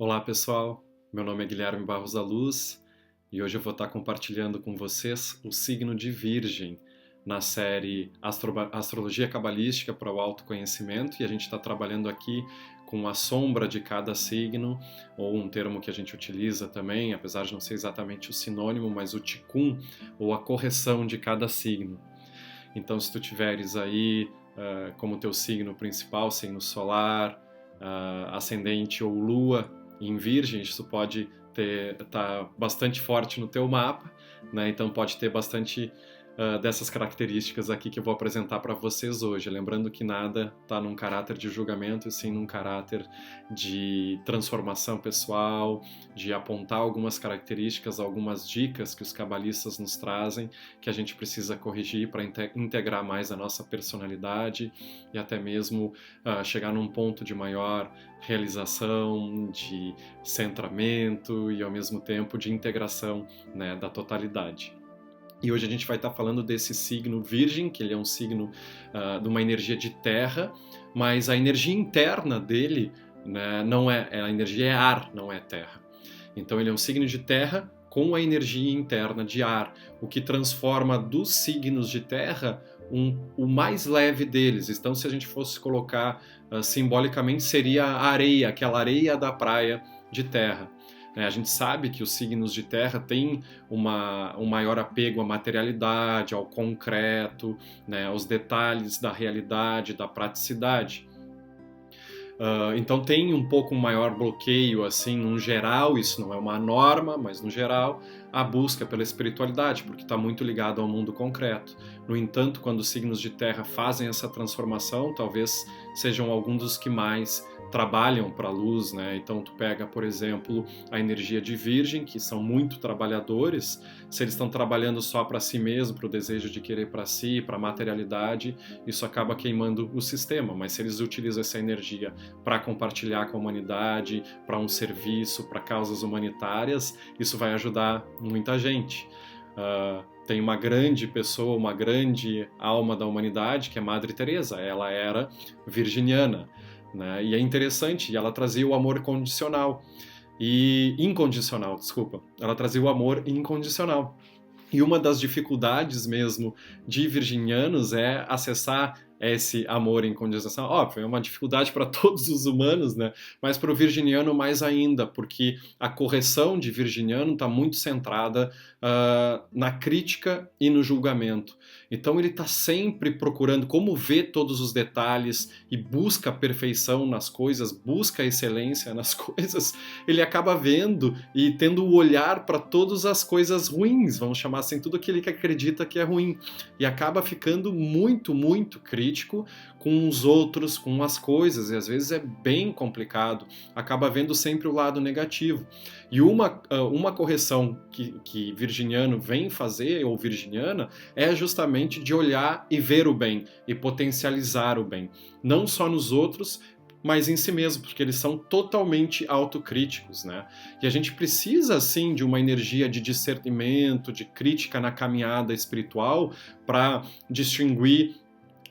Olá pessoal, meu nome é Guilherme Barros da Luz e hoje eu vou estar compartilhando com vocês o signo de Virgem na série Astrologia Cabalística para o Autoconhecimento, e a gente está trabalhando aqui com a sombra de cada signo, ou um termo que a gente utiliza também, apesar de não ser exatamente o sinônimo, mas o Tikkun, ou a correção de cada signo. Então, se tu tiveres aí como teu signo principal, signo solar, ascendente ou lua em Virgem, isso pode estar bastante forte no teu mapa, né? Então pode ter bastante dessas características aqui que eu vou apresentar para vocês hoje. Lembrando que nada está num caráter de julgamento, e sim num caráter de transformação pessoal, de apontar algumas características, algumas dicas que os cabalistas nos trazem, que a gente precisa corrigir para integrar mais a nossa personalidade e até mesmo chegar num ponto de maior realização, de centramento e ao mesmo tempo de integração, né, da totalidade. E hoje a gente vai estar falando desse signo Virgem, que ele é um signo de uma energia de terra, mas a energia interna dele, né, não é, a energia é ar, não é terra. Então ele é um signo de terra com a energia interna de ar, o que transforma dos signos de terra o mais leve deles. Então, se a gente fosse colocar simbolicamente, seria a areia, aquela areia da praia de terra. A gente sabe que os signos de terra têm um maior apego à materialidade, ao concreto, né, aos detalhes da realidade, da praticidade. Então tem um pouco maior bloqueio, assim, no geral, isso não é uma norma, mas no geral, a busca pela espiritualidade, porque está muito ligado ao mundo concreto. No entanto, quando os signos de terra fazem essa transformação, talvez sejam alguns dos que mais trabalham para a luz, né? Então tu pega, por exemplo, a energia de Virgem, que são muito trabalhadores. Se eles estão trabalhando só para si mesmo, para o desejo de querer para si, para a materialidade, isso acaba queimando o sistema. Mas se eles utilizam essa energia para compartilhar com a humanidade, para um serviço, para causas humanitárias, isso vai ajudar muita gente. Tem uma grande pessoa, uma grande alma da humanidade, que é Madre Teresa. Ela era virginiana, né? E é interessante, ela trazia o amor condicional e incondicional, desculpa. Ela trazia o amor incondicional. E uma das dificuldades mesmo de virginianos é acessar esse amor incondicional. Óbvio, é uma dificuldade para todos os humanos, né? Mas para o virginiano mais ainda, porque a correção de virginiano está muito centrada na crítica e no julgamento. Então ele está sempre procurando como ver todos os detalhes e busca a perfeição nas coisas, busca a excelência nas coisas. Ele acaba vendo e tendo o olhar para todas as coisas ruins, vamos chamar assim, tudo aquilo que acredita que é ruim. E acaba ficando muito, muito crítico com os outros, com as coisas, e às vezes é bem complicado. Acaba vendo sempre o lado negativo. E uma correção que virginiano vem fazer, ou virginiana, é justamente de olhar e ver o bem, e potencializar o bem. Não só nos outros, mas em si mesmo, porque eles são totalmente autocríticos, né? E a gente precisa, sim, de uma energia de discernimento, de crítica na caminhada espiritual para distinguir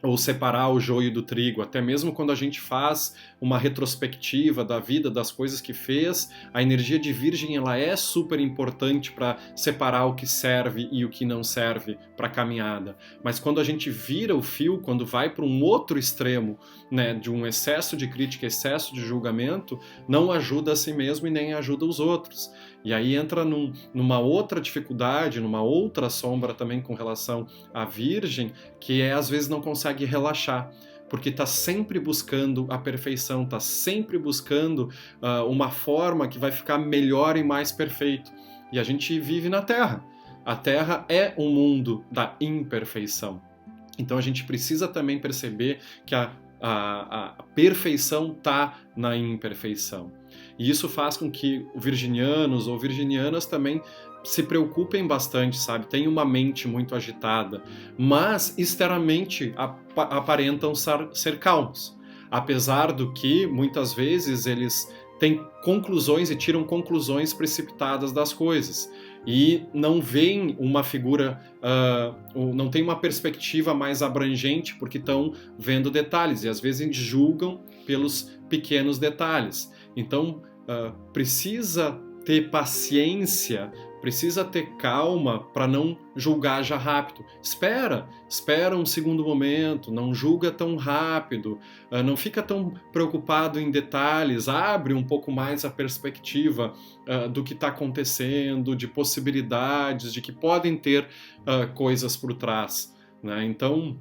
ou separar o joio do trigo. Até mesmo quando a gente faz uma retrospectiva da vida, das coisas que fez, a energia de Virgem ela é super importante para separar o que serve e o que não serve para a caminhada. Mas quando a gente vira o fio, quando vai para um outro extremo, né, de um excesso de crítica, excesso de julgamento, não ajuda a si mesmo e nem ajuda os outros. E aí entra numa outra dificuldade, numa outra sombra também com relação à Virgem, que é às vezes não consegue relaxar, porque está sempre buscando a perfeição, está sempre buscando uma forma que vai ficar melhor e mais perfeito. E a gente vive na Terra. A Terra é um mundo da imperfeição. Então a gente precisa também perceber que a perfeição está na imperfeição. E isso faz com que virginianos ou virginianas também se preocupem bastante, sabe? Tem uma mente muito agitada, mas externamente aparentam ser calmos. Apesar do que, muitas vezes, eles têm conclusões e tiram conclusões precipitadas das coisas. E não veem uma figura, não tem uma perspectiva mais abrangente, porque estão vendo detalhes, e às vezes julgam pelos pequenos detalhes. Então, precisa ter paciência, precisa ter calma para não julgar já rápido. Espera um segundo momento, não julga tão rápido, não fica tão preocupado em detalhes, abre um pouco mais a perspectiva do que está acontecendo, de possibilidades, de que podem ter coisas por trás, né? Então,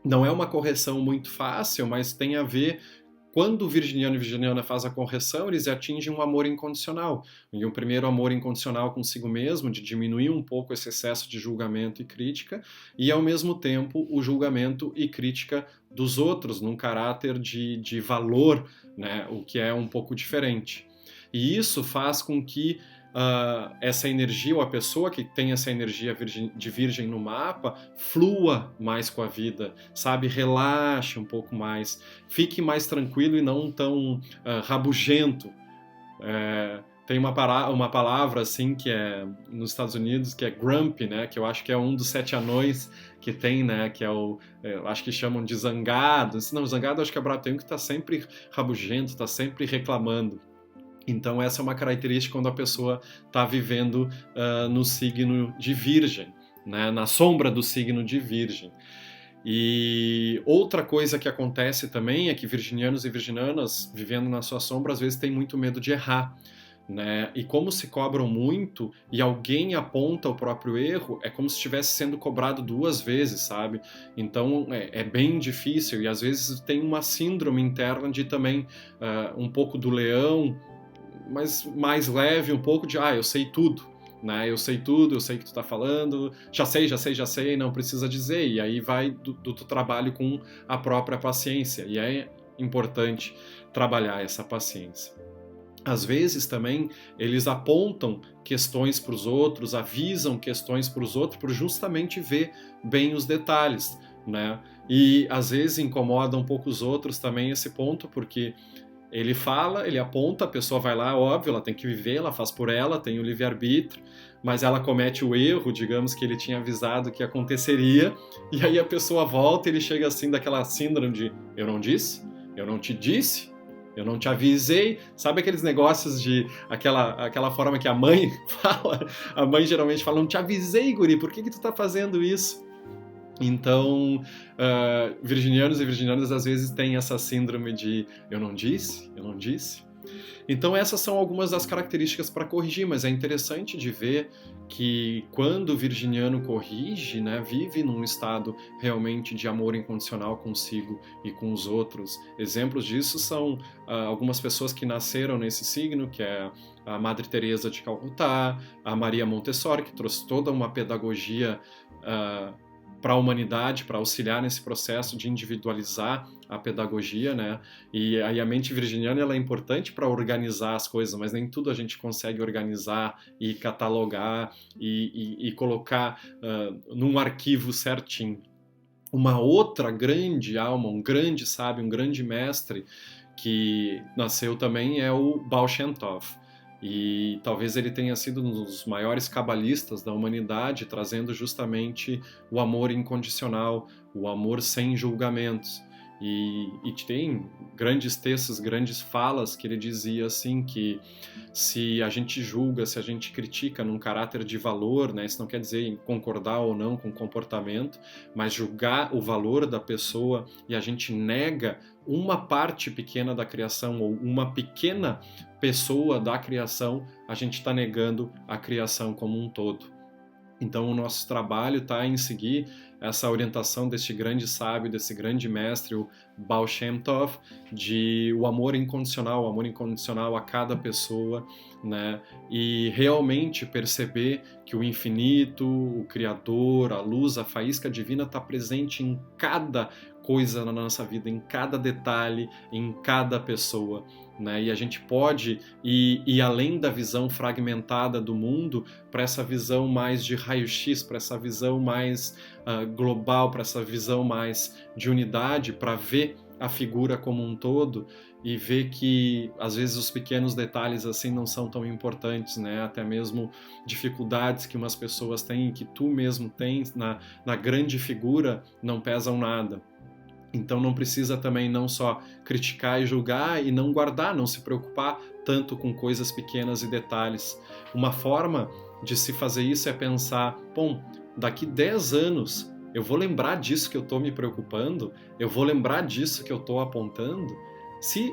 não é uma correção muito fácil, mas tem a ver. Quando o virginiano e virginiana faz a correção, eles atingem um amor incondicional. E um primeiro amor incondicional consigo mesmo, de diminuir um pouco esse excesso de julgamento e crítica, e ao mesmo tempo o julgamento e crítica dos outros, num caráter de valor, né? O que é um pouco diferente. E isso faz com que essa energia, ou a pessoa que tem essa energia de virgem no mapa, flua mais com a vida, sabe? Relaxe um pouco mais, fique mais tranquilo e não tão rabugento. Tem uma palavra assim que é nos Estados Unidos que é grumpy, né? Que eu acho que é um dos 7 anões que tem, né? Que é eu acho que chamam de zangado. Não, zangado acho que é bravo, tem um que está sempre rabugento, está sempre reclamando. Então essa é uma característica quando a pessoa está vivendo no signo de Virgem, né? Na sombra do signo de Virgem. E outra coisa que acontece também é que virginianos e virginianas, vivendo na sua sombra, às vezes têm muito medo de errar, né? E como se cobram muito e alguém aponta o próprio erro, é como se estivesse sendo cobrado 2 vezes, sabe? Então é bem difícil e às vezes tem uma síndrome interna de também um pouco do leão, mas mais leve, um pouco de, eu sei tudo, né? Eu sei tudo, eu sei o que tu tá falando, já sei, não precisa dizer, e aí vai do trabalho com a própria paciência, e é importante trabalhar essa paciência. Às vezes também eles apontam questões para os outros, avisam questões para os outros, por justamente ver bem os detalhes, né? E às vezes incomoda um pouco os outros também esse ponto, porque ele fala, ele aponta, a pessoa vai lá, óbvio, ela tem que viver, ela faz por ela, tem o livre-arbítrio, mas ela comete o erro, digamos que ele tinha avisado que aconteceria, e aí a pessoa volta e ele chega assim daquela síndrome de eu não disse, eu não te disse, eu não te avisei, sabe aqueles negócios de aquela forma que a mãe fala, a mãe geralmente fala, não te avisei, guri, por que tu tá fazendo isso? Então, virginianos e virginianas às vezes têm essa síndrome de eu não disse, eu não disse. Então essas são algumas das características para corrigir, mas é interessante de ver que quando o virginiano corrige, né, vive num estado realmente de amor incondicional consigo e com os outros. Exemplos disso são algumas pessoas que nasceram nesse signo, que é a Madre Teresa de Calcutá, a Maria Montessori, que trouxe toda uma pedagogia para a humanidade, para auxiliar nesse processo de individualizar a pedagogia, né? E aí a mente virginiana ela é importante para organizar as coisas, mas nem tudo a gente consegue organizar e catalogar e colocar num arquivo certinho. Uma outra grande alma, um grande sábio, um grande mestre que nasceu também é o Baal Shem Tov. E talvez ele tenha sido um dos maiores cabalistas da humanidade, trazendo justamente o amor incondicional, o amor sem julgamentos. E tem grandes textos, grandes falas que ele dizia assim que se a gente julga, se a gente critica num caráter de valor, né, isso não quer dizer em concordar ou não com o comportamento, mas julgar o valor da pessoa e a gente nega uma parte pequena da criação ou uma pequena pessoa da criação, a gente está negando a criação como um todo. Então o nosso trabalho está em seguir essa orientação deste grande sábio, desse grande mestre, o Baal Shem Tov, de o amor incondicional a cada pessoa, né? E realmente perceber que o infinito, o Criador, a luz, a faísca divina está presente em cada coisa na nossa vida, em cada detalhe, em cada pessoa, né? E a gente pode ir além da visão fragmentada do mundo para essa visão mais de raio-x, para essa visão mais global, para essa visão mais de unidade, para ver a figura como um todo e ver que às vezes os pequenos detalhes assim não são tão importantes, né? Até mesmo dificuldades que umas pessoas têm e que tu mesmo tens na grande figura não pesam nada. Então não precisa também não só criticar e julgar e não guardar, não se preocupar tanto com coisas pequenas e detalhes. Uma forma de se fazer isso é pensar, bom, daqui 10 anos eu vou lembrar disso que eu estou me preocupando, eu vou lembrar disso que eu estou apontando. Se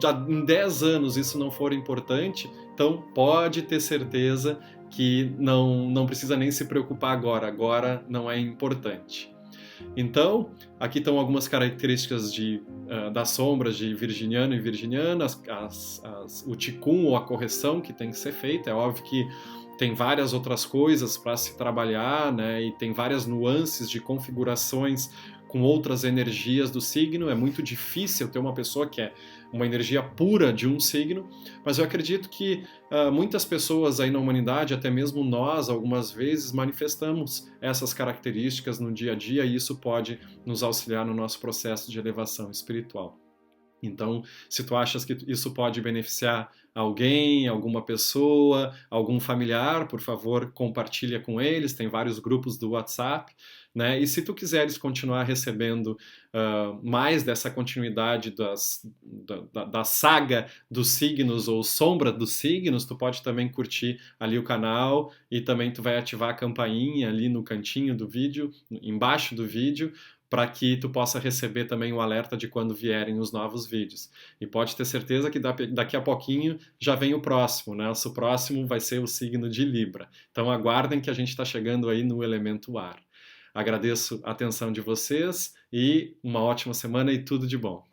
já em 10 anos isso não for importante, então pode ter certeza que não precisa nem se preocupar agora não é importante. Então, aqui estão algumas características das sombras de virginiano e virginiana, o ticum ou a correção que tem que ser feita. É óbvio que tem várias outras coisas para se trabalhar, né? E tem várias nuances de configurações com outras energias do signo. É muito difícil ter uma pessoa que é uma energia pura de um signo, mas eu acredito que muitas pessoas aí na humanidade, até mesmo nós, algumas vezes, manifestamos essas características no dia a dia e isso pode nos auxiliar no nosso processo de elevação espiritual. Então, se tu achas que isso pode beneficiar alguém, alguma pessoa, algum familiar, por favor, compartilha com eles. Tem vários grupos do WhatsApp, né? E se tu quiseres continuar recebendo mais dessa continuidade da saga dos signos ou sombra dos signos, tu pode também curtir ali o canal e também tu vai ativar a campainha ali no cantinho do vídeo, embaixo do vídeo, para que tu possa receber também o alerta de quando vierem os novos vídeos. E pode ter certeza que daqui a pouquinho já vem o próximo, né? O próximo vai ser o signo de Libra. Então aguardem que a gente está chegando aí no elemento ar. Agradeço a atenção de vocês e uma ótima semana e tudo de bom.